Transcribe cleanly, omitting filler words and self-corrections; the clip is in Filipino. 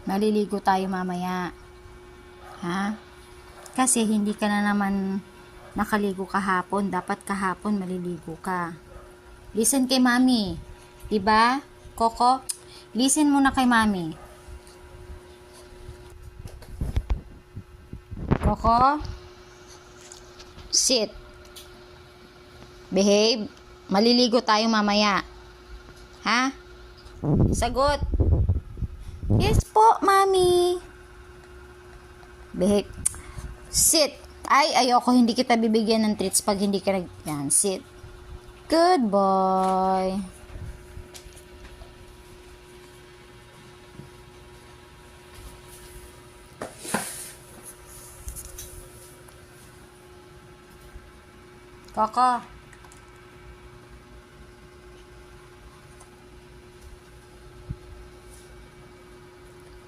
Maliligo tayo mamaya. Ha? Kasi hindi ka na naman nakaligo kahapon. Dapat kahapon maliligo ka. Listen kay mami. Diba, Coco? Listen muna kay mami. Coco? Sit. Behave. Maliligo tayo mamaya. Ha? Sagot. Yes po, mami. Behave. Sit. Ay, ayoko. Hindi kita bibigyan ng treats pag hindi ka Yan, sit. Good boy. Coco.